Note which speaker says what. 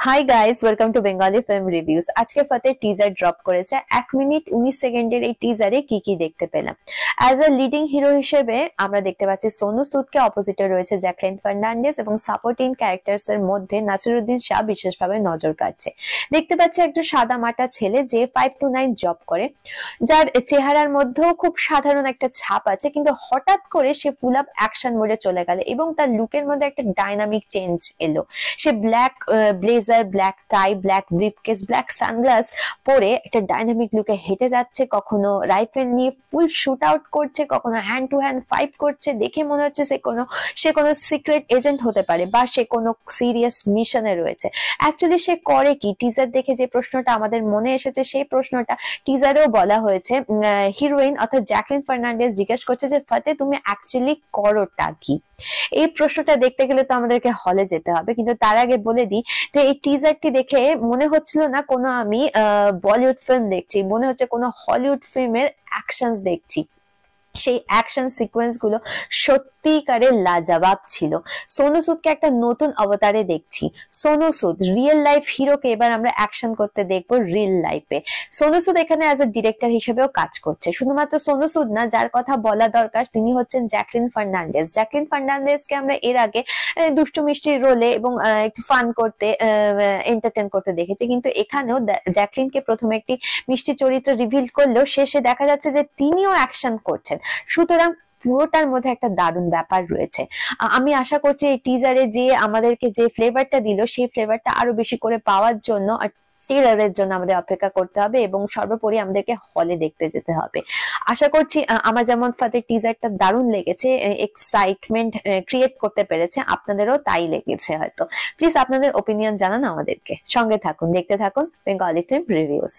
Speaker 1: High guys, welcome to Bengali film reviews. আজকে Fateh teaser drop করেছে। 1 minute 19 সেকেন্ডের এই টিজারে কি কি দেখতে পেলাম। অ্যাজ আ লিডিং হিরো হিসেবে আমরা দেখতে পাচ্ছি সোনু সুদকে, অপোজিটে রয়েছে জ্যাকলিন ফার্নান্ডেজ এবং সাপোর্টিং ক্যারেক্টার্স এর মধ্যে নাসিরুদ্দিন শাহ বিশেষভাবে নজর কাটছে। দেখতে পাচ্ছি একজন সাদা মাটা ছেলে যে 5 to 9 জব করে, যার চেহারার মধ্যেও খুব সাধারণ একটা ছাপ আছে, কিন্তু হঠাৎ করে সে ফুল আপ অ্যাকশন মোডে চলে গেল এবং তার লুকের মধ্যে একটা ডাইনামিক চেঞ্জ এলো। সে ব্ল্যাক ব্লেজার, ব্ল্যাক টাই, ব্ল্যাক ব্রিফকেস, ব্ল্যাক সানগ্লাস পরে একটা ডাইনামিক লুকে হেঁটে যাচ্ছে, কখনো রাইফেল নিয়ে ফুল শুট আউট করছে, কখনো হ্যান্ড টু হ্যান্ড ফাইট করছে। দেখে মনে হচ্ছে সে কোনো সিক্রেট এজেন্ট হতে পারে বা সে কোনো সিরিয়াস মিশনে রয়েছে। অ্যাকচুয়ালি সে করে কি? টিজার দেখে যে প্রশ্নটা আমাদের মনে এসেছে সেই প্রশ্নটা টিজারেও বলা হয়েছে। হিরোইন অর্থাৎ জ্যাকলিন ফার্নান্ডেজ জিজ্ঞেস করছে যে ফতেহ তুমি অ্যাকচুয়ালি করোটা কি? এই প্রশ্নটা দেখতে গেলে তো আমাদেরকে হলে যেতে হবে, কিন্তু তার আগে বলে দিই যে এই টিজারটি দেখে মনে হচ্ছিল না কোনো আমি বলিউড ফিল্ম দেখছি, মনে হচ্ছে কোনো হলিউড ফিল্মের অ্যাকশনস দেখছি। সেই অ্যাকশন সিকোয়েন্স গুলো সত্যিকারের লাজবাব ছিল। সোনু সুদকে একটা নতুন অবতারে দেখছি। সোনু সুদ রিয়েল লাইফ হিরোকে এবার আমরা অ্যাকশন করতে দেখবো রিয়েল লাইফে। সোনু সুদ এখানে অ্যাজ এ ডিরেক্টর হিসেবেও কাজ করছে। শুধুমাত্র সোনু সুদ না, যার কথা বলা দরকার তিনি হচ্ছেন জ্যাকলিন ফার্নান্ডেজ। জ্যাকলিন ফার্নান্ডেজকে আমরা এর আগে দুষ্টু মিষ্টি রোলে এবং একটু ফান করতে, এন্টারটেন করতে দেখেছি, কিন্তু এখানেও জ্যাকলিনকে প্রথমে একটি মিষ্টি চরিত্র রিভিল করলেও শেষে দেখা যাচ্ছে যে তিনিও অ্যাকশন করছেন। সুতরাং পুরোটার মধ্যে একটা দারুণ ব্যাপার রয়েছে। আমি আশা করছি এই টিজারে যে আমাদেরকে যে ফ্লেভারটা দিল সেই ফ্লেভারটা আরো বেশি করে পাওয়ার জন্য ট্রেলারের জন্য আমাদের অপেক্ষা করতে হবে এবং সর্বোপরি আমাদেরকে হলে দেখতে যেতে হবে। আশা করছি আমার যেমন ফতেহ টিজারটা দারুণ লেগেছে, এক্সাইটমেন্ট ক্রিয়েট করতে পেরেছে, আপনাদেরও তাই লেগেছে হয়তো। প্লিজ আপনাদের ওপিনিয়ন জানান আমাদেরকে। সঙ্গে থাকুন, দেখতে থাকুন বেঙ্গলি ফিল্ম রিভিউজ।